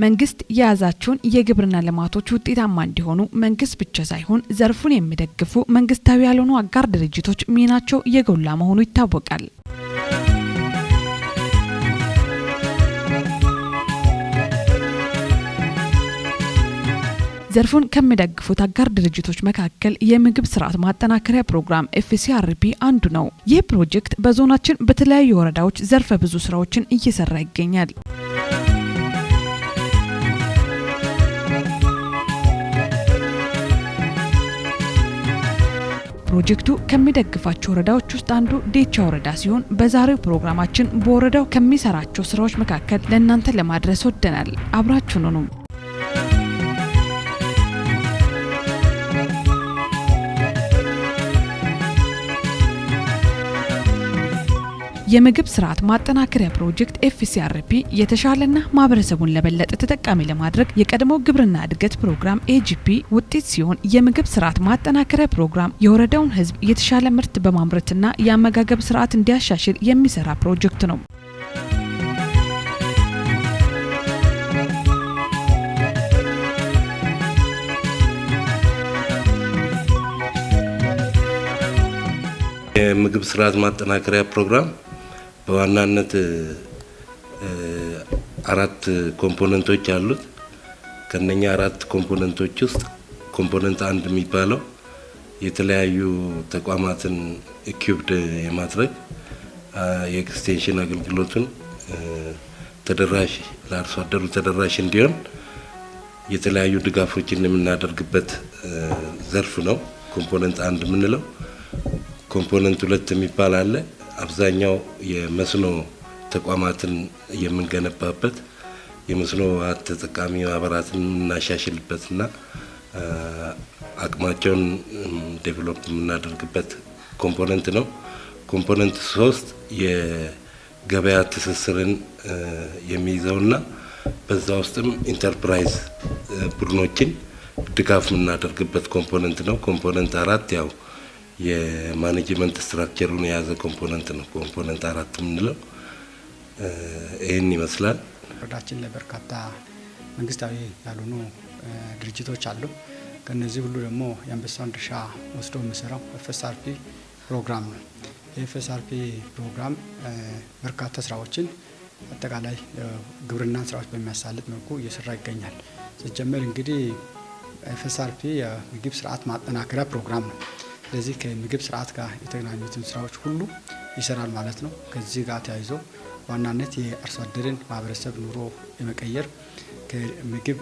መንግስት የያዛቸውን የግብርና ልማቶች ውጤታማ እንዲሆኑ መንግስት ብቻ ሳይሆን ዘርፉን የሚደግፉ መንግስታዊ ያልሆኑ አጋር ድርጅቶች ሚናቸው የጎላ መሆኑ ይታወቃል። ዘርፉን ከሚደግፉት አጋር ድርጅቶች መካከል የምግብ ስርዓት ማጠናከሪያ ፕሮግራም FCRP አንዱ ነው። ይህ ፕሮጀክት በዞናችን በተለያዩ ወረዳዎች ዘርፈ ብዙ ስራዎችን እየሰራ ይገኛል። ፕሮጀክቱ ከሚደግፋቸው ወረዳዎች ውስጥ አንዱ ዴቻ ወረዳ ሲሆን በዛሬው ፕሮግራማችን በወረዳው ከሚሰራቸው ስራዎች መካከል ለእናንተ ለማድረስ ወደናል። አብራችሁን ሁኑ። የምግብ ስርዓት ማጠናከሪያ ፕሮጀክት FCRP የተሻለና ማህበረሰቡን ለበለጠ ተጠቃሚ ለማድረግ የቀድሞ ግብርና እድገት ፕሮግራም AGP ውጤት ሲሆን የምግብ ስርዓት ማጠናከሪያ ፕሮግራም የወረዳውን ህዝብ የተሻለ ምርት በማምረትና የአመጋገብ ስርዓት እንዲያሻሽል የሚሰራ ፕሮጀክት ነው። የምግብ ስርዓት ማጠናከሪያ ፕሮግራም በዋናነት አራት ኮምፖነንቶች አሉት። ከነኛ አራት ኮምፖነንቶች ውስጥ ኮምፖነንት አንድ የሚባለው የተለያዩ ተቋማትን ኢኩዊፕድ የማድረግ የኤክስቴንሽን አገልግሎቱን ተደራሽ ለአርሶ አደሩ ተደራሽ እንዲሆን የተለያዩ ድጋፎችን የምናደርግበት ዘርፍ ነው ኮምፖነንት አንድ የምንለው። ኮምፖነንት ሁለት የሚባል አለ። አብዛኛው የመስኖ ተቋማትን የምንገነባበት የመስኖ ተጠቃሚ ማህበራትን እናሻሽልበትና አቅማቸውን ዴቨሎፕ የምናደርግበት ኮምፖነንት ነው። ኮምፖነንት 3 የገበያ ትስስርን የሚይዘውና በዛ ውስጥም ኢንተርፕራይዝ ቡድኖችን ድጋፍ የምናደርግበት ኮምፖነንት ነው። ኮምፖነንት 4 ያው የማኔጅመንት ስትራክቸሩን የያዘ ኮምፖነንት ነው። ኮምፖነንት 4 የምንለው ይህን ይመስላል። ወረዳችን ላይ በርካታ መንግስታዊ ያልሆኑ ድርጅቶች አሉ። ከነዚህ ሁሉ ደግሞ የአንበሳውን ድርሻ ወስዶ የሚሰራው FCRP ፕሮግራም ነው። የFCRP ፕሮግራም በርካታ ስራዎችን አጠቃላይ ግብርና ስራዎች በሚያሳልጥ መልኩ እየሰራ ይገኛል። ሲጀመር እንግዲህ FCRP የምግብ ስርዓት ማጠናከሪያ ፕሮግራም ነው። ስለዚህ ከምግብ ስርዓት ጋር የተገናኙትን ስራዎች ሁሉ ይሰራል ማለት ነው። ከዚህ ጋር ተያይዞ ዋናነት የአርሶ አደርን ማህበረሰብ ኑሮ የመቀየር ከምግብ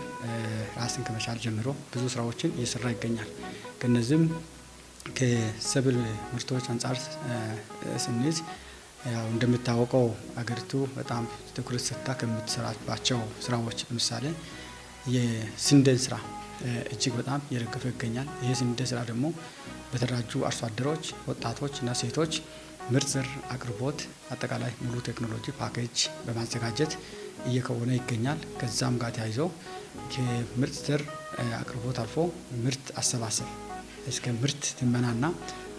ራስን ከመቻል ጀምሮ ብዙ ስራዎችን እየሰራ ይገኛል። ከነዚህም ከሰብል ምርቶች አንጻር ስንይዝ ያው እንደምታወቀው አገሪቱ በጣም ትኩረት ሰጥታ ከምትሰራባቸው ስራዎች ለምሳሌ የስንዴን ስራ እጅግ በጣም እየደገፈ ይገኛል። ይህ ስንዴ ስራ ደግሞ በተደራጁ አርሶ አደሮች፣ ወጣቶች እና ሴቶች ምርጥ ዘር አቅርቦት አጠቃላይ ሙሉ ቴክኖሎጂ ፓኬጅ በማዘጋጀት እየከወነ ይገኛል። ከዛም ጋር ተያይዞ ከምርጥ ዘር አቅርቦት አልፎ ምርት አሰባሰብ እስከ ምርት ትመናና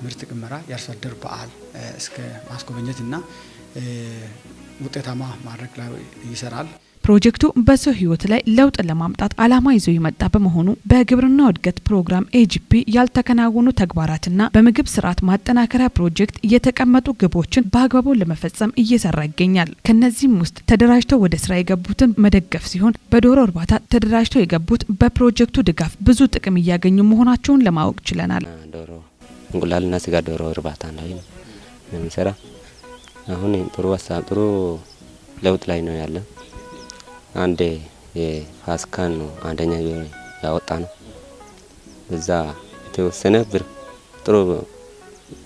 ምርት ቅመራ የአርሶ አደር በዓል እስከ ማስጎበኘትና ውጤታማ ማድረግ ላይ ይሰራል። ፕሮጀክቱ በሰው ህይወት ላይ ለውጥ ለማምጣት አላማ ይዞ የመጣ በመሆኑ በግብርናው እድገት ፕሮግራም AGP ያልተከናወኑ ተግባራትና በምግብ ስርዓት ማጠናከሪያ ፕሮጀክት የተቀመጡ ግቦችን በአግባቡ ለመፈጸም እየሰራ ይገኛል። ከነዚህም ውስጥ ተደራጅተው ወደ ስራ የገቡትን መደገፍ ሲሆን በዶሮ እርባታ ተደራጅተው የገቡት በፕሮጀክቱ ድጋፍ ብዙ ጥቅም እያገኙ መሆናቸውን ለማወቅ ችለናል። ዶሮ እንቁላልና ስጋ ዶሮ እርባታ ላይ ነው የሚሰራ። አሁን ጥሩ ለውጥ ላይ ነው ያለው። አንዴ የፋስካን ነው አንደኛ ያወጣ ነው። እዛ የተወሰነ ብር ጥሩ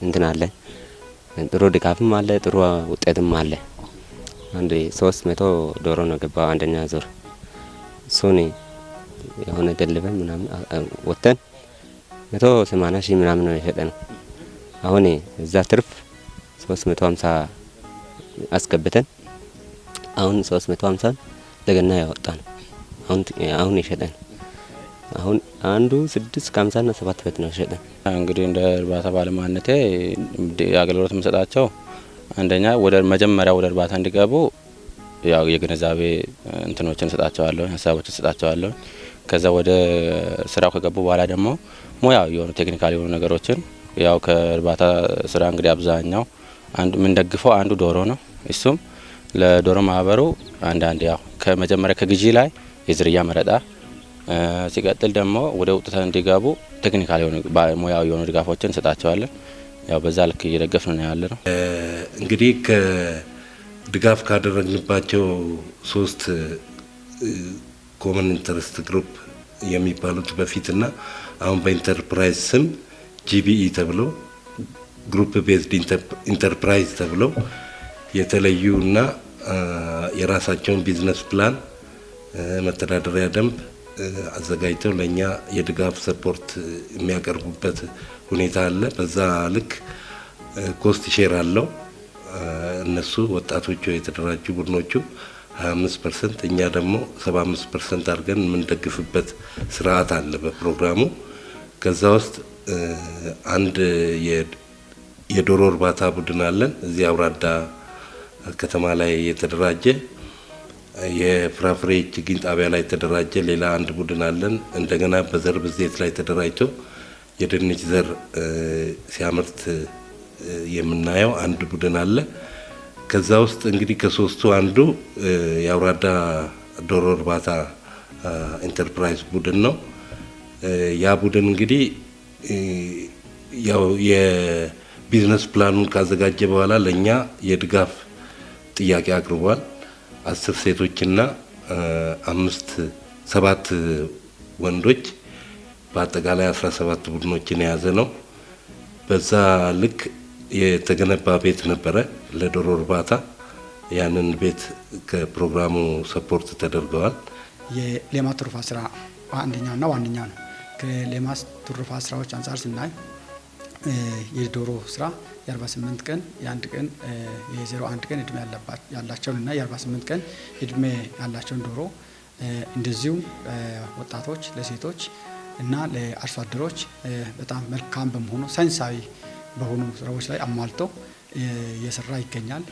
እንትን አለ፣ ጥሩ ድጋፍም አለ፣ ጥሩ ውጤትም አለ። አንዴ 300 ዶሮ ነው ገባው አንደኛ ዙር። ሱኒ የሆነ ደልበን ምናምን ወተን 180 ሺህ ምናምን ነው የሸጠ ነው። አሁን እዛ ትርፍ 350 አስገብተን አሁን 350 ለገና ያወጣ ነው። አሁን የሸጠን አሁን አንዱ 650 እና 7 በት ነው የሸጠን። እንግዲህ እንደ እርባታ ባለማነቴ አገልግሎት የምሰጣቸው አንደኛ ወደ መጀመሪያ ወደ እርባታ እንዲገቡ ያው የግንዛቤ እንትኖችን ሰጣቸዋለሁ፣ ሀሳቦችን ሰጣቸዋለሁ። ከዛ ወደ ስራው ከገቡ በኋላ ደግሞ ሙያው የሆኑ ቴክኒካል የሆኑ ነገሮችን ያው ከእርባታ ስራ እንግዲህ አብዛኛው አንዱ የምንደግፈው አንዱ ዶሮ ነው። እሱም ለዶሮ ማህበሩ አንዳንድ ያው ከመጀመሪያ ከግዢ ላይ የዝርያ መረጣ ሲቀጥል ደግሞ ወደ ውጤት እንዲገቡ ቴክኒካል የሆኑ ሙያው የሆኑ ድጋፎችን እንሰጣቸዋለን። ያው በዛ ልክ እየደገፍን ነው ያለ ነው። እንግዲህ ከድጋፍ ካደረግንባቸው 3 ኮመን ኢንተረስት ግሩፕ የሚባሉት በፊትና አሁን በኢንተርፕራይዝ ስም ጂቢኢ ተብሎ ግሩፕ ቤዝድ ኢንተርፕራይዝ ተብሎ የተለዩና የራሳቸውን ቢዝነስ ፕላን መተዳደሪያ ደንብ አዘጋጅተው ለኛ የድጋፍ ሰፖርት የሚያቀርቡበት ሁኔታ አለ። በዛ ልክ ኮስት ሼር አለው። እነሱ ወጣቶቹ የተደራጁ ቡድኖቹ 25% እኛ ደግሞ 75% አድርገን የምንደግፍበት ስርዓት አለ በፕሮግራሙ። ከዛ ውስጥ አንድ የዶሮ እርባታ ቡድን አለን እዚህ አውራዳ ከተማ ላይ የተደራጀ፣ የፍራፍሬ ችግኝ ጣቢያ ላይ የተደራጀ ሌላ አንድ ቡድን አለን። እንደገና በዘር ብዜት ላይ ተደራጅቶ የድንች ዘር ሲያመርት የምናየው አንድ ቡድን አለ። ከዛ ውስጥ እንግዲህ ከ3ቱ አንዱ የአውራዳ ዶሮ እርባታ ኢንተርፕራይዝ ቡድን ነው። ያ ቡድን እንግዲህ ያው የቢዝነስ ፕላኑን ካዘጋጀ በኋላ ለኛ የድጋፍ ጥያቄ አቅርቧል። 10 ሴቶችና 7 ወንዶች በአጠቃላይ 17 ቡድኖችን የያዘ ነው። በዛ ልክ የተገነባ ቤት ነበረ ለዶሮ እርባታ። ያንን ቤት ከፕሮግራሙ ሰፖርት ተደርገዋል። የሌማት ትሩፋት ስራ አንደኛውና ዋነኛው ነው። ከሌማት ትሩፋት ስራዎች አንጻር ስናይ የዶሮ ስራ የ48 ቀን የ1 ቀን የ01 ቀን እድሜ ያላቸውንና የ48 ቀን እድሜ ያላቸውን ዶሮ እንደዚሁም ወጣቶች፣ ለሴቶች እና ለአርሶ አደሮች በጣም መልካም በመሆኑ ሳይንሳዊ በሆኑ ስራዎች ላይ አሟልቶ እየሰራ ይገኛል።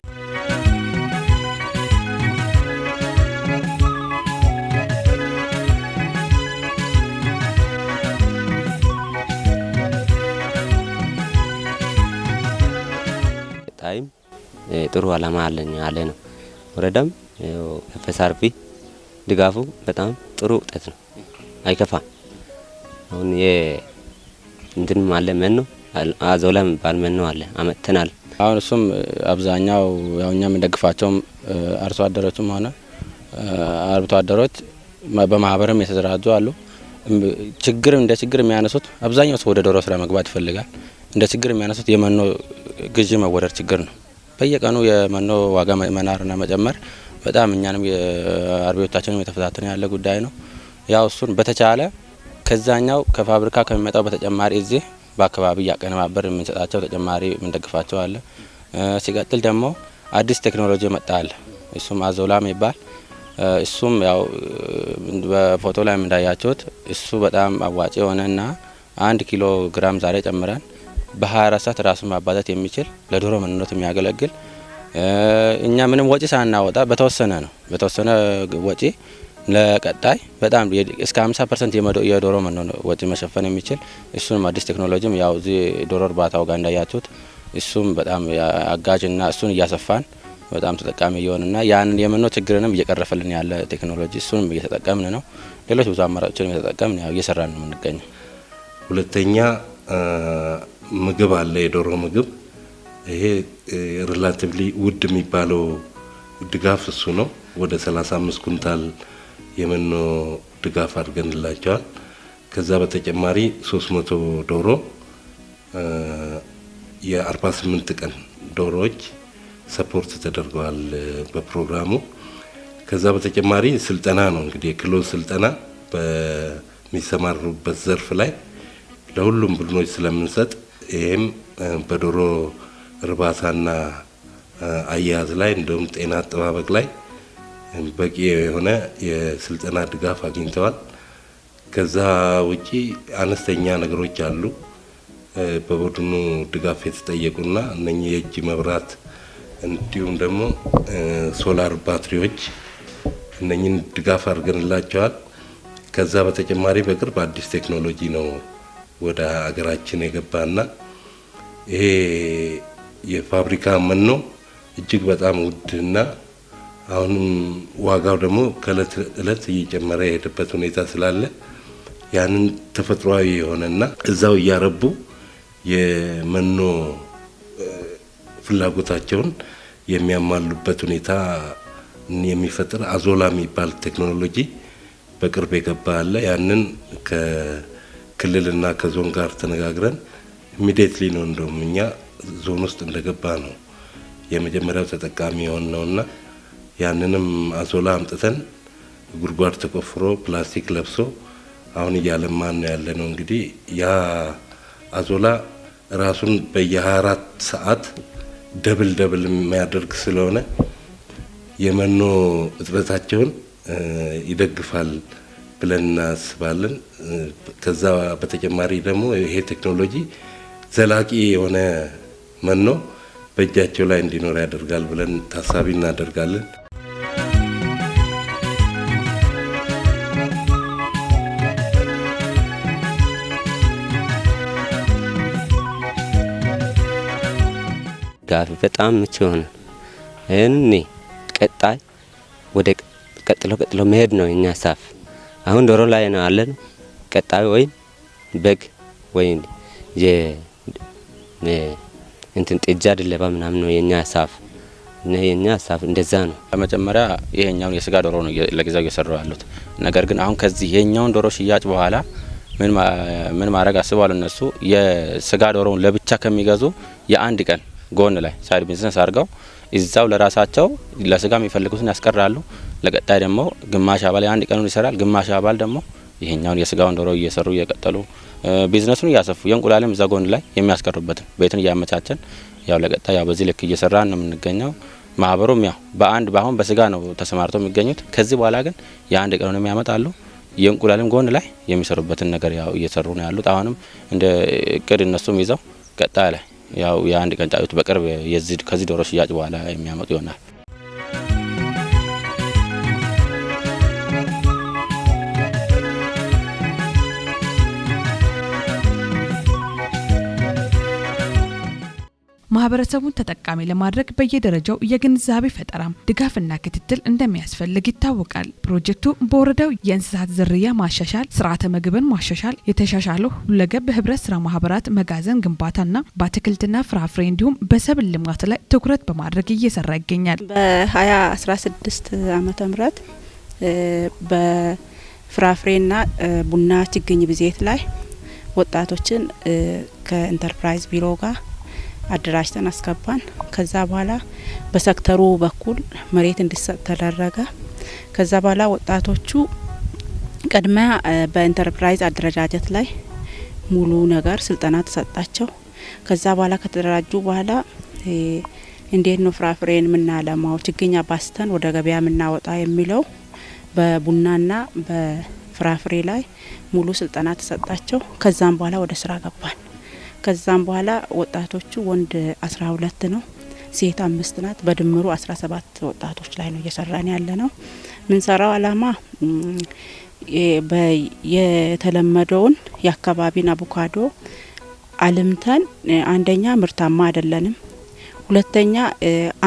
ታይም ጥሩ አላማ አለኝ ያለ ነው። ወረዳም ኤፍኤስአርፒ ድጋፉ በጣም ጥሩ ውጤት ነው፣ አይከፋም። አሁን እንትን ማለ መኖ አዞላ የሚባል መኖ አለ አመጥተናል። አሁን እሱም አብዛኛው ያው እኛ የምንደግፋቸውም አርሶ አደሮችም ሆነ አርብቶ አደሮች በማህበርም የተደራጁ አሉ። እንደ ችግር የሚያነሱት አብዛኛው ሰው ወደ ዶሮ ስራ መግባት ይፈልጋል። እንደ ችግር የሚያነሱት የመኖ ግዢ መወደድ ችግር ነው። በየቀኑ የመኖ ዋጋ መናርና መጨመር በጣም እኛንም የአርቢዎቻችንም የተፈታተነ ያለ ጉዳይ ነው። ያው እሱን በተቻለ ከዛኛው ከፋብሪካ ከሚመጣው በተጨማሪ እዚህ በአካባቢ ያቀነባበር የምንሰጣቸው ተጨማሪ የምንደግፋቸው አለ። ሲቀጥል ደግሞ አዲስ ቴክኖሎጂ መጣል፣ እሱም አዞላም ይባል። እሱም ያው በፎቶ ላይ እንዳያችሁት እሱ በጣም አዋጭ የሆነና 1 ኪሎ ግራም ዛሬ ጨምረን በ24 ሰዓት ራሱን ማባዛት የሚችል ለዶሮ መኖነት የሚያገለግል እኛ ምንም ወጪ ሳናወጣ በተወሰነ ወጪ ለቀጣይ በጣም እስከ 50% የዶሮ መኖ ወጪ መሸፈን የሚችል እሱም አዲስ ቴክኖሎጂም ያው እዚህ ዶሮ እርባታው ጋር እንዳያችሁት እሱም በጣም አጋጅና እሱን እያሰፋን በጣም ተጠቃሚ እየሆንና ያንን የመኖ ችግርንም እየቀረፈልን ያለ ቴክኖሎጂ እሱንም እየተጠቀምን ነው። ሌሎች ብዙ አማራጮችን እየተጠቀምን ያው እየሰራን ነው የምንገኘው። ሁለተኛ ምግብ አለ፣ የዶሮ ምግብ። ይሄ ሪላቲቭሊ ውድ የሚባለው ድጋፍ እሱ ነው። ወደ 35 ኩንታል የመኖ ድጋፍ አድርገንላቸዋል። ከዛ በተጨማሪ 300 ዶሮ የ48 ቀን ዶሮዎች ሰፖርት ተደርገዋል በፕሮግራሙ። ከዛ በተጨማሪ ስልጠና ነው እንግዲህ የክህሎት ስልጠና በሚሰማሩበት ዘርፍ ላይ ለሁሉም ቡድኖች ስለምንሰጥ ይሄም በዶሮ እርባታና አያያዝ ላይ እንደውም ጤና አጠባበቅ ላይ በቂ የሆነ የስልጠና ድጋፍ አግኝተዋል። ከዛ ውጪ አነስተኛ ነገሮች አሉ በቡድኑ ድጋፍ የተጠየቁና እነኚህ የእጅ መብራት እንዲሁም ደግሞ ሶላር ባትሪዎች እነኝን ድጋፍ አድርገንላቸዋል። ከዛ በተጨማሪ በቅርብ አዲስ ቴክኖሎጂ ነው ወደ ሀገራችን የገባና ይሄ የፋብሪካ መኖ እጅግ በጣም ውድና አሁንም ዋጋው ደግሞ ከእለት እለት እየጨመረ የሄደበት ሁኔታ ስላለ ያንን ተፈጥሯዊ የሆነና እዛው እያረቡ የመኖ ፍላጎታቸውን የሚያሟሉበት ሁኔታ የሚፈጥር አዞላ የሚባል ቴክኖሎጂ በቅርብ የገባ አለ። ያንን ከክልልና ከዞን ጋር ተነጋግረን ኢሚዲየትሊ ነው እንደውም እኛ ዞን ውስጥ እንደገባ ነው የመጀመሪያው ተጠቃሚ የሆነውና ያንንም አዞላ አምጥተን ጉድጓድ ተቆፍሮ ፕላስቲክ ለብሶ አሁን እያለማን ነው ያለ ነው። እንግዲህ ያ አዞላ ራሱን በየ24 ሰዓት ደብል የሚያደርግ ስለሆነ የመኖ እጥበታቸውን ይደግፋል ብለን እናስባለን። ከዛ በተጨማሪ ደግሞ ይሄ ቴክኖሎጂ ዘላቂ የሆነ መኖ በእጃቸው ላይ እንዲኖር ያደርጋል ብለን ታሳቢ እናደርጋለን። ጋር በጣም ምቹ ሆነ። እኔ ቀጣይ ወደ ቀጥሎ መሄድ ነው የኛ ሀሳብ። አሁን ዶሮ ላይ ነው አለን። ቀጣይ ወይ በግ ወይ እንትን ጥጃ ድለባ ምናምን ነው የኛ ሀሳብ። የኛ ሀሳብ እንደዛ ነው። በመጀመሪያ ይሄኛውን የስጋ ዶሮ ነው ለጊዜው እየሰሩ ያሉት። ነገር ግን አሁን ከዚህ የኛውን ዶሮ ሽያጭ በኋላ ምን ማድረግ አስበዋል እነሱ የስጋ ዶሮውን ለብቻ ከሚገዙ የአንድ ቀን ጎን ላይ ሳይድ ቢዝነስ አድርገው እዛው ለራሳቸው ለስጋ የሚፈልጉትን ያስቀራሉ። ለቀጣይ ደግሞ ግማሽ አባል የአንድ ቀኑን ይሰራል፣ ግማሽ አባል ደግሞ ይሄኛውን የስጋውን ዶሮ እየሰሩ እየቀጠሉ ቢዝነሱን እያሰፉ የእንቁላልም እዛ ጎን ላይ የሚያስቀሩበትን ቤትን እያመቻቸን ያው ለቀጣይ ያው በዚህ ልክ እየሰራን ነው የምንገኘው። ማህበሩም ያው በአሁን በስጋ ነው ተሰማርተው የሚገኙት። ከዚህ በኋላ ግን የአንድ ቀኑን ያመጣሉ። የእንቁላልም ጎን ላይ የሚሰሩበትን ነገር ያው እየሰሩ ነው ያሉት። አሁንም እንደ እቅድ እነሱም ይዘው ቀጣይ ላይ ያው የአንድ ቀን ጫጩት በቅርብ ከዚህ ዶሮ ሽያጭ በኋላ የሚያመጡ ይሆናል። ማህበረሰቡን ተጠቃሚ ለማድረግ በየደረጃው የግንዛቤ ፈጠራም ድጋፍና ክትትል እንደሚያስፈልግ ይታወቃል። ፕሮጀክቱ በወረዳው የእንስሳት ዝርያ ማሻሻል፣ ስርዓተ ምግብን ማሻሻል፣ የተሻሻለው ሁለገብ ህብረት ስራ ማህበራት መጋዘን ግንባታና በአትክልትና ፍራፍሬ እንዲሁም በሰብል ልማት ላይ ትኩረት በማድረግ እየሰራ ይገኛል። በ2016 ዓመተ ምህረት በፍራፍሬና ቡና ችግኝ ብዜት ላይ ወጣቶችን ከኢንተርፕራይዝ ቢሮ ጋር አደራጅተን አስገባን። ከዛ በኋላ በሴክተሩ በኩል መሬት እንዲሰጥ ተደረገ። ከዛ በኋላ ወጣቶቹ ቀድሚያ በኢንተርፕራይዝ አደረጃጀት ላይ ሙሉ ነገር ስልጠና ተሰጣቸው። ከዛ በኋላ ከተደራጁ በኋላ እንዴት ነው ፍራፍሬን ምናለማው ችግኝ አባስተን ወደ ገበያ ምናወጣ የሚለው በቡናና በፍራፍሬ ላይ ሙሉ ስልጠና ተሰጣቸው። ከዛም በኋላ ወደ ስራ ገባን። ከዛም በኋላ ወጣቶቹ ወንድ 12 ነው፣ ሴት 5 ናት። በድምሩ 17 ወጣቶች ላይ ነው እየሰራን ያለ ነው። ምን ሰራው አላማ የተለመደውን የአካባቢን አቮካዶ አልምተን አንደኛ ምርታማ አይደለንም፣ ሁለተኛ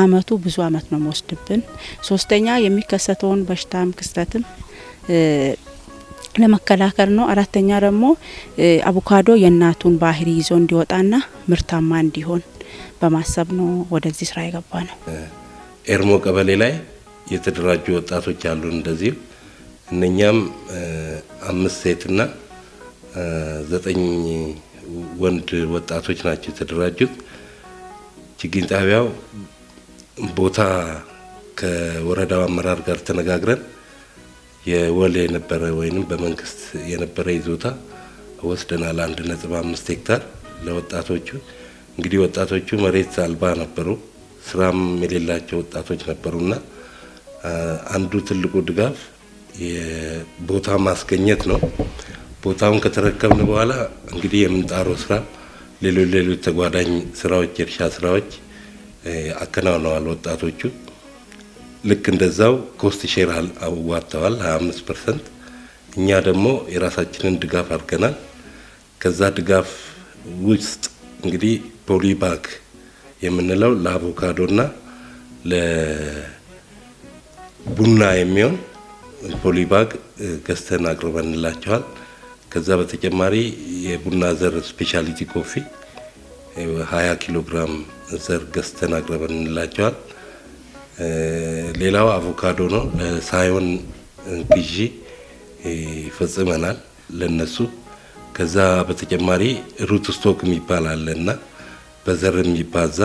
አመቱ ብዙ አመት ነው የሚወስድብን፣ ሶስተኛ የሚከሰተውን በሽታም ክስተትም ለመከላከል ነው። አራተኛ ደግሞ አቮካዶ የእናቱን ባህሪ ይዞ እንዲወጣና ምርታማ እንዲሆን በማሰብ ነው ወደዚህ ስራ የገባ ነው። ኤርሞ ቀበሌ ላይ የተደራጁ ወጣቶች አሉ። እንደዚህ እነኛም 5 ሴትና 9 ወንድ ወጣቶች ናቸው የተደራጁት። ችግኝ ጣቢያው ቦታ ከወረዳው አመራር ጋር ተነጋግረን የወል የነበረ ወይንም በመንግስት የነበረ ይዞታ ወስደናል 1.5 ሄክታር ለወጣቶቹ። እንግዲህ ወጣቶቹ መሬት አልባ ነበሩ፣ ስራም የሌላቸው ወጣቶች ነበሩና አንዱ ትልቁ ድጋፍ የቦታ ማስገኘት ነው። ቦታውን ከተረከብን በኋላ እንግዲህ የምንጣረው ስራ ሌሎች ተጓዳኝ ስራዎች፣ የእርሻ ስራዎች አከናውነዋል ወጣቶቹ። ልክ እንደዛው ኮስት ሼር አዋጥተዋል 25%። እኛ ደግሞ የራሳችንን ድጋፍ አድርገናል። ከዛ ድጋፍ ውስጥ እንግዲህ ፖሊባግ የምንለው ለአቮካዶና ለቡና የሚሆን ፖሊባግ ገዝተን አቅርበንላቸዋል። ከዛ በተጨማሪ የቡና ዘር ስፔሻሊቲ ኮፊ 20 ኪሎ ግራም ዘር ገዝተን አቅርበንላቸዋል። ሌላው አቮካዶ ነው። ሳይሆን ግዢ ፈጽመናል ለነሱ። ከዛ በተጨማሪ ሩት ስቶክ የሚባል አለና በዘር የሚባዛ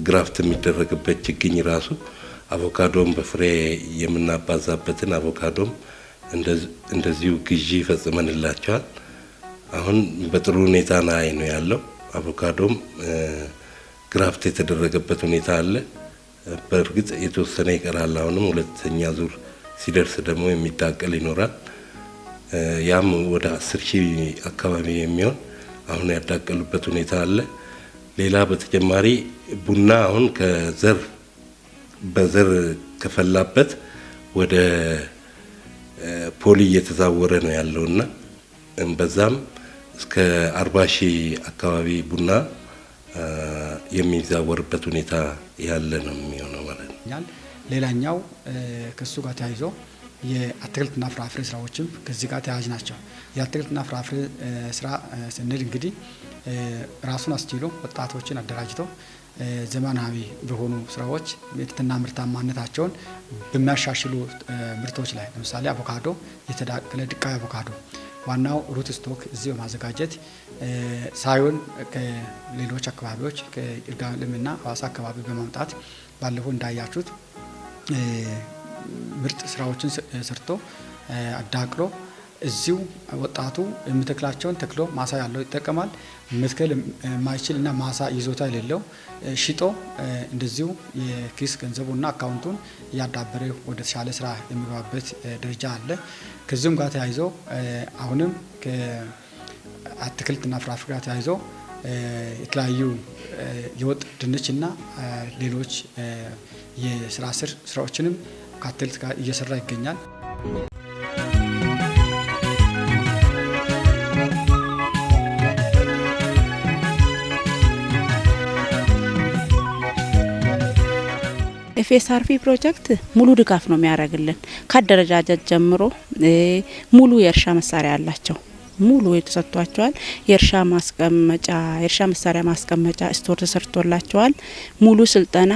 ግራፍት የሚደረግበት ችግኝ ራሱ አቮካዶም በፍሬ የምናባዛበትን አቮካዶም እንደዚሁ ግዢ ፈጽመንላቸዋል። አሁን በጥሩ ሁኔታ ላይ ነው ያለው። አቮካዶም ግራፍት የተደረገበት ሁኔታ አለ። በእርግጥ የተወሰነ ይቀራል። አሁንም ሁለተኛ ዙር ሲደርስ ደግሞ የሚዳቀል ይኖራል። ያም ወደ 10,000 አካባቢ የሚሆን አሁን ያዳቀሉበት ሁኔታ አለ። ሌላ በተጨማሪ ቡና አሁን በዘር ከፈላበት ወደ ፖሊ እየተዛወረ ነው ያለውና በዛም እስከ 40,000 አካባቢ ቡና የሚዛወርበት ሁኔታ ያለ ነው የሚሆነው ማለት ነው። ሌላኛው ከሱ ጋር ተያይዞ የአትክልትና ፍራፍሬ ስራዎችም ከዚህ ጋር ተያያዥ ናቸው። የአትክልትና ፍራፍሬ ስራ ስንል እንግዲህ ራሱን አስችሎ ወጣቶችን አደራጅተው ዘመናዊ በሆኑ ስራዎች ምርትና ምርታማነታቸውን በሚያሻሽሉ ምርቶች ላይ ለምሳሌ አቮካዶ፣ የተዳቀለ ድቃይ አቮካዶ ዋናው ሩት ስቶክ እዚህ በማዘጋጀት ሳይሆን ከሌሎች አካባቢዎች ከይርጋለምና ሐዋሳ አካባቢ በማምጣት ባለፈው እንዳያችሁት ምርጥ ስራዎችን ሰርቶ አዳቅሎ እዚሁ ወጣቱ የሚተክላቸውን ተክሎ ማሳ ያለው ይጠቀማል። መትከል የማይችልና ማሳ ይዞታ የሌለው ሽጦ እንደዚሁ የኪስ ገንዘቡና አካውንቱን እያዳበረ ወደ ተሻለ ስራ የሚገባበት ደረጃ አለ። ከዚሁም ጋር ተያይዞ አሁንም ከአትክልትና ፍራፍሬ ጋር ተያይዞ የተለያዩ የወጥ ድንችና ሌሎች የስራ ስራዎችንም ከአትክልት ጋር እየሰራ ይገኛል። ኤፍኤስአርፒ ፕሮጀክት ሙሉ ድጋፍ ነው የሚያደርግልን። ከአደረጃጀት ጀምሮ ሙሉ የእርሻ መሳሪያ አላቸው። ሙሉ የተሰጥቷቸዋል። የእርሻ መሳሪያ ማስቀመጫ ስቶር ተሰርቶላቸዋል። ሙሉ ስልጠና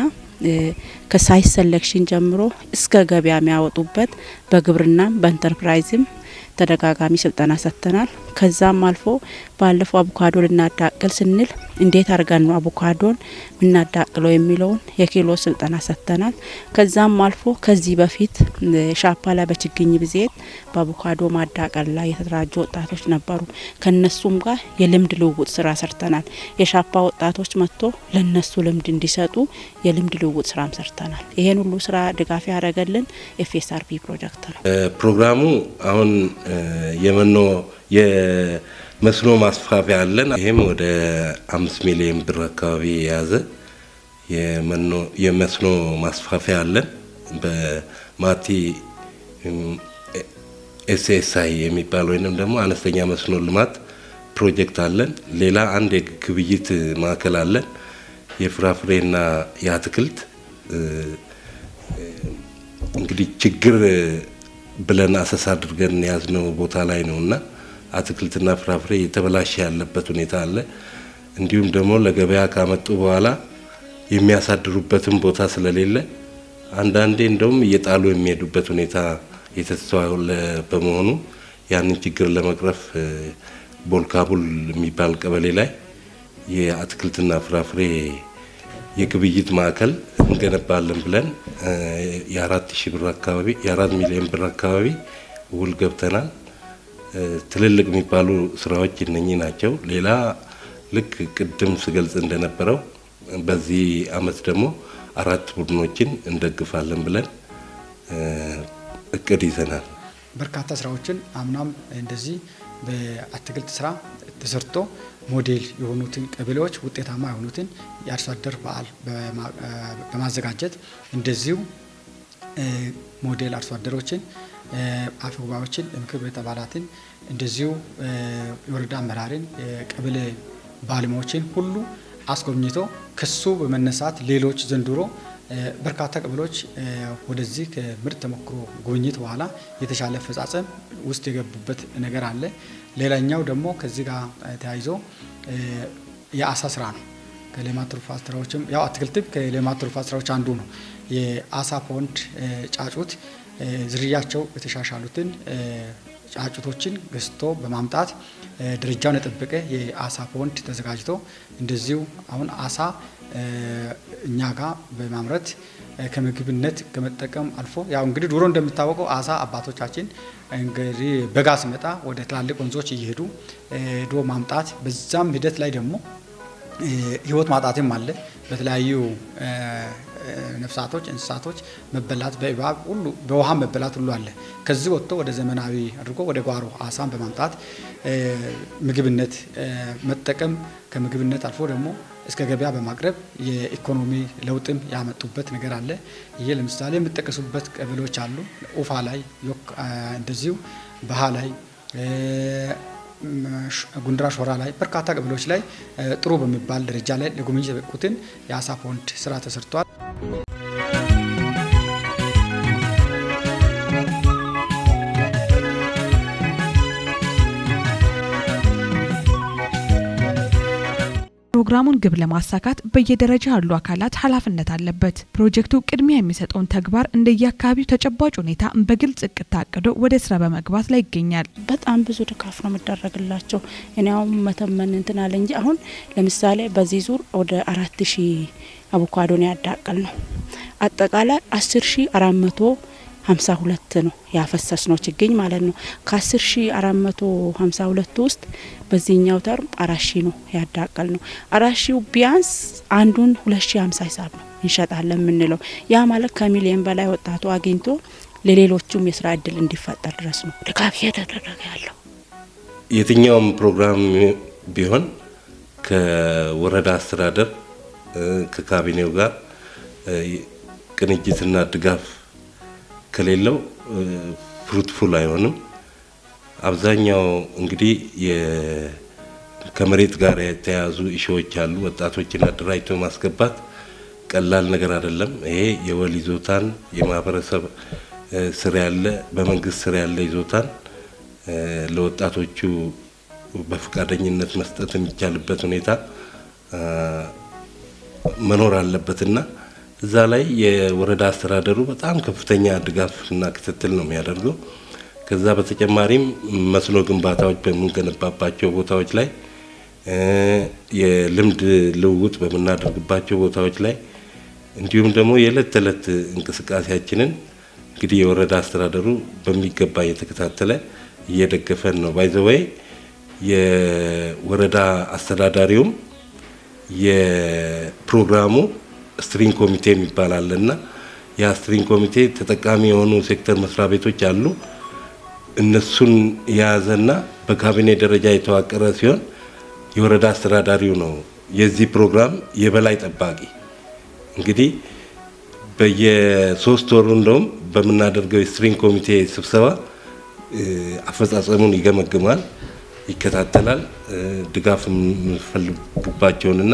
ከሳይት ሰሌክሽን ጀምሮ እስከ ገበያ የሚያወጡበት በግብርናም በኢንተርፕራይዝም ተደጋጋሚ ስልጠና ሰጥተናል። ከዛም አልፎ ባለፈው አቮካዶ ልናዳቅል ስንል እንዴት አድርገን ነው አቮካዶን ምናዳቅለው የሚለውን የኪሎ ስልጠና ሰጥተናል። ከዛም አልፎ ከዚህ በፊት ሻፓ ላይ በችግኝ ብዜት በአቮካዶ ማዳቀል ላይ የተደራጁ ወጣቶች ነበሩ። ከነሱም ጋር የልምድ ልውውጥ ስራ ሰርተናል። የሻፓ ወጣቶች መጥቶ ለነሱ ልምድ እንዲሰጡ የልምድ ልውውጥ ስራም ሰርተናል። ይሄን ሁሉ ስራ ድጋፍ ያደረገልን ኤፍኤስአርፒ ፕሮጀክት ነው። ፕሮግራሙ አሁን የመስኖ ማስፋፊያ አለን። ይህም ወደ 5 ሚሊዮን ብር አካባቢ የያዘ የመስኖ ማስፋፊያ አለን። በማቲ ኤስኤስአይ የሚባል ወይንም ደግሞ አነስተኛ መስኖ ልማት ፕሮጀክት አለን። ሌላ አንድ የግብይት ማዕከል አለን። የፍራፍሬና የአትክልት እንግዲህ ችግር ብለን አሰሳ አድርገን ያዝነው ቦታ ላይ ነውና አትክልትና ፍራፍሬ የተበላሸ ያለበት ሁኔታ አለ። እንዲሁም ደግሞ ለገበያ ካመጡ በኋላ የሚያሳድሩበትም ቦታ ስለሌለ አንዳንዴ እንደውም እየጣሉ የሚሄዱበት ሁኔታ የተስተዋለ በመሆኑ ያንን ችግር ለመቅረፍ ቦልካቡል የሚባል ቀበሌ ላይ የአትክልትና ፍራፍሬ የግብይት ማዕከል እንገነባለን ብለን የ4 ሚሊዮን ብር አካባቢ ውል ገብተናል። ትልልቅ የሚባሉ ስራዎች እነኚህ ናቸው። ሌላ ልክ ቅድም ስገልጽ እንደነበረው በዚህ አመት ደግሞ 4 ቡድኖችን እንደግፋለን ብለን እቅድ ይዘናል። በርካታ ስራዎችን አምናም እንደዚህ በአትክልት ስራ ተሰርቶ ሞዴል የሆኑትን ቀበሌዎች ውጤታማ የሆኑትን የአርሶ አደር በዓል በማዘጋጀት እንደዚሁ ሞዴል አርሶ አደሮችን አፈ ጉባኤዎችን የምክር ቤት አባላትን እንደዚሁ የወረዳ አመራርን የቀበሌ ባለሙያዎችን ሁሉ አስጎብኝቶ ከሱ በመነሳት ሌሎች ዘንድሮ በርካታ ቀበሌዎች ወደዚህ ከምርጥ ተሞክሮ ጉብኝት በኋላ የተሻለ አፈጻጸም ውስጥ የገቡበት ነገር አለ። ሌላኛው ደግሞ ከዚህ ጋር ተያይዞ የአሳ ስራ ነው። ከሌማት ትሩፋት ስራዎችም ያው አትክልትም ከሌማት ትሩፋት ስራዎች አንዱ ነው። የአሳ ፖንድ ጫጩት ዝርያቸው የተሻሻሉትን ጫጩቶችን ገዝቶ በማምጣት ደረጃውን የጠበቀ የአሳ ፖንድ ተዘጋጅቶ እንደዚሁ አሁን አሳ እኛ ጋር በማምረት ከምግብነት ከመጠቀም አልፎ ያው እንግዲህ ድሮ እንደሚታወቀው አሳ አባቶቻችን እንግዲህ በጋ ሲመጣ ወደ ትላልቅ ወንዞች እየሄዱ ዶ ማምጣት በዛም ሂደት ላይ ደግሞ ህይወት ማጣትም አለ። በተለያዩ ነፍሳቶች እንስሳቶች መበላት በእባብ ሁሉ በውሃ መበላት ሁሉ አለ። ከዚህ ወጥቶ ወደ ዘመናዊ አድርጎ ወደ ጓሮ አሳን በማምጣት ምግብነት መጠቀም ከምግብነት አልፎ ደግሞ እስከ ገበያ በማቅረብ የኢኮኖሚ ለውጥም ያመጡበት ነገር አለ። ይሄ ለምሳሌ የሚጠቀሱበት ቀበሌዎች አሉ። ኡፋ ላይ እንደዚሁ ባሃ ላይ ጉንድራ ሾራ ላይ በርካታ ቀበሌዎች ላይ ጥሩ በሚባል ደረጃ ላይ ለጉብኝት የበቁትን የአሳ ፖንድ ስራ ተሰርቷል። ፕሮግራሙን ግብ ለማሳካት በየደረጃ ያሉ አካላት ኃላፊነት አለበት። ፕሮጀክቱ ቅድሚያ የሚሰጠውን ተግባር እንደየአካባቢው ተጨባጭ ሁኔታ በግልጽ እቅድ ታቅዶ ወደ ስራ በመግባት ላይ ይገኛል። በጣም ብዙ ድጋፍ ነው የሚደረግላቸው። እኔው መተመን እንትን አለ እንጂ አሁን ለምሳሌ በዚህ ዙር ወደ 4000 አቮካዶን ያዳቀል ነው። አጠቃላይ 10452 ነው ያፈሰስ ነው ችግኝ ማለት ነው። ከ10452 ውስጥ በዚህኛው ተርም 4000 ነው ያዳቀል ነው። 4000 ቢያንስ አንዱን 2050 ሂሳብ ነው እንሸጣለን የምንለው። ያ ማለት ከሚሊዮን በላይ ወጣቱ አግኝቶ ለሌሎቹም የስራ እድል እንዲፈጠር ድረስ ነው ድጋፍ እየተደረገ ያለው። የትኛውም ፕሮግራም ቢሆን ከወረዳ አስተዳደር ከካቢኔው ጋር ቅንጅትና ድጋፍ ከሌለው ፍሩትፉል አይሆንም። አብዛኛው እንግዲህ ከመሬት ጋር የተያያዙ ኢሹዎች አሉ። ወጣቶችን አደራጅቶ ማስገባት ቀላል ነገር አይደለም። ይሄ የወል ይዞታን የማህበረሰብ ስር ያለ በመንግስት ስር ያለ ይዞታን ለወጣቶቹ በፍቃደኝነት መስጠት የሚቻልበት ሁኔታ መኖር አለበትና እዛ ላይ የወረዳ አስተዳደሩ በጣም ከፍተኛ ድጋፍና ክትትል ነው የሚያደርገው። ከዛ በተጨማሪም መስኖ ግንባታዎች በምንገነባባቸው ቦታዎች ላይ የልምድ ልውውጥ በምናደርግባቸው ቦታዎች ላይ እንዲሁም ደግሞ የዕለት ተዕለት እንቅስቃሴያችንን እንግዲህ የወረዳ አስተዳደሩ በሚገባ እየተከታተለ እየደገፈን ነው። ባይዘወይ የወረዳ አስተዳዳሪውም የፕሮግራሙ ስትሪንግ ኮሚቴ የሚባላልና ያ ስትሪንግ ኮሚቴ ተጠቃሚ የሆኑ ሴክተር መስሪያ ቤቶች አሉ። እነሱን የያዘና በካቢኔ ደረጃ የተዋቀረ ሲሆን የወረዳ አስተዳዳሪው ነው የዚህ ፕሮግራም የበላይ ጠባቂ። እንግዲህ በየ3 ወሩ እንደውም በምናደርገው የስትሪንግ ኮሚቴ ስብሰባ አፈጻጸሙን ይገመግማል፣ ይከታተላል። ድጋፍ የሚፈልጉባቸውንና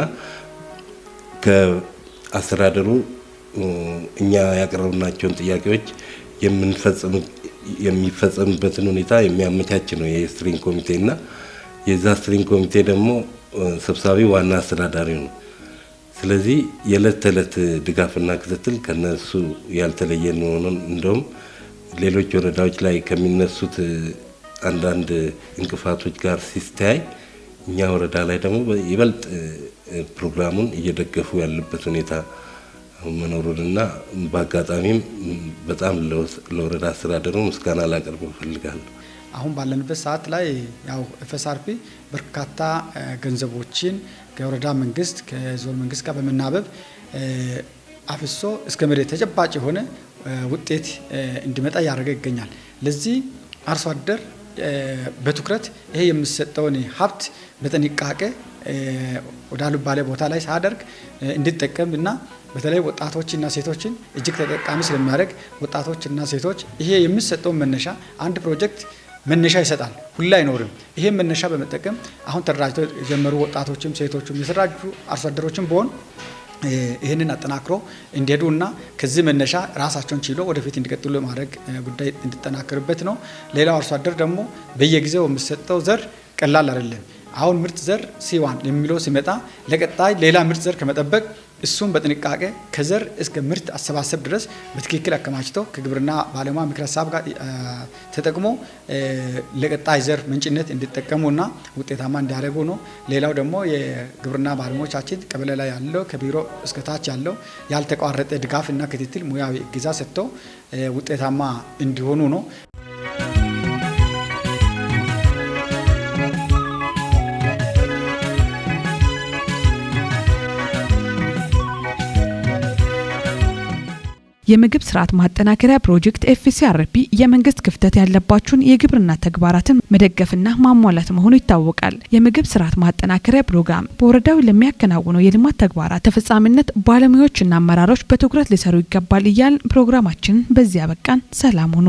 ከአስተዳደሩ እኛ ያቀረብናቸውን ጥያቄዎች የሚፈጸምበትን ሁኔታ የሚያመቻች ነው የስትሪንግ ኮሚቴ እና የዛ ስትሪንግ ኮሚቴ ደግሞ ሰብሳቢ ዋና አስተዳዳሪው ነው። ስለዚህ የዕለት ተዕለት ድጋፍና ክትትል ከነሱ ያልተለየ ነው። እንደውም ሌሎች ወረዳዎች ላይ ከሚነሱት አንዳንድ እንቅፋቶች ጋር ሲስተያይ እኛ ወረዳ ላይ ደግሞ ይበልጥ ፕሮግራሙን እየደገፉ ያለበት ሁኔታ መኖሩንና በአጋጣሚም በጣም ለወረዳ አስተዳደሩ ምስጋና ላቀርብ እፈልጋለሁ። አሁን ባለንበት ሰዓት ላይ ያው ኤፍኤስአርፒ በርካታ ገንዘቦችን ከወረዳ መንግስት ከዞን መንግስት ጋር በመናበብ አፍሶ እስከ መሬት ተጨባጭ የሆነ ውጤት እንዲመጣ እያደረገ ይገኛል። ለዚህ አርሶ አደር በትኩረት ይሄ የሚሰጠውን ሀብት በጥንቃቄ ወዳልባሌ ቦታ ላይ ሳደርግ እንዲጠቀምና በተለይ ወጣቶችና ሴቶችን እጅግ ተጠቃሚ ስለሚያደርግ ወጣቶችና ሴቶች ይሄ የሚሰጠው መነሻ አንድ ፕሮጀክት መነሻ ይሰጣል፣ ሁላ አይኖርም። ይሄ መነሻ በመጠቀም አሁን ተደራጅተው የጀመሩ ወጣቶችም ሴቶችም የተደራጁ አርሶ አደሮችም በሆን ይህንን አጠናክሮ እንዲሄዱና ከዚህ መነሻ ራሳቸውን ችሎ ወደፊት እንዲቀጥሉ ማድረግ ጉዳይ እንዲጠናከርበት ነው። ሌላው አርሶ አደር ደግሞ በየጊዜው የሚሰጠው ዘር ቀላል አይደለም። አሁን ምርጥ ዘር ሲዋን የሚለው ሲመጣ ለቀጣይ ሌላ ምርጥ ዘር ከመጠበቅ እሱም በጥንቃቄ ከዘር እስከ ምርት አሰባሰብ ድረስ በትክክል አከማችቶ ከግብርና ባለሙያ ምክረ ሀሳብ ጋር ተጠቅሞ ለቀጣይ ዘር ምንጭነት እንዲጠቀሙና ውጤታማ እንዲያደርጉ ነው። ሌላው ደግሞ የግብርና ባለሙያዎቻችን ቀበሌ ላይ ያለው ከቢሮ እስከ ታች ያለው ያልተቋረጠ ድጋፍና ክትትል ሙያዊ እገዛ ሰጥተው ውጤታማ እንዲሆኑ ነው። የምግብ ስርዓት ማጠናከሪያ ፕሮጀክት ኤፍሲአርፒ የመንግስት ክፍተት ያለባቸውን የግብርና ተግባራትን መደገፍና ማሟላት መሆኑ ይታወቃል። የምግብ ስርዓት ማጠናከሪያ ፕሮግራም በወረዳው ለሚያከናውነው የልማት ተግባራት ተፈጻሚነት ባለሙያዎችና አመራሮች በትኩረት ሊሰሩ ይገባል እያልን ፕሮግራማችንን በዚያ በቃን። ሰላም ሁኑ።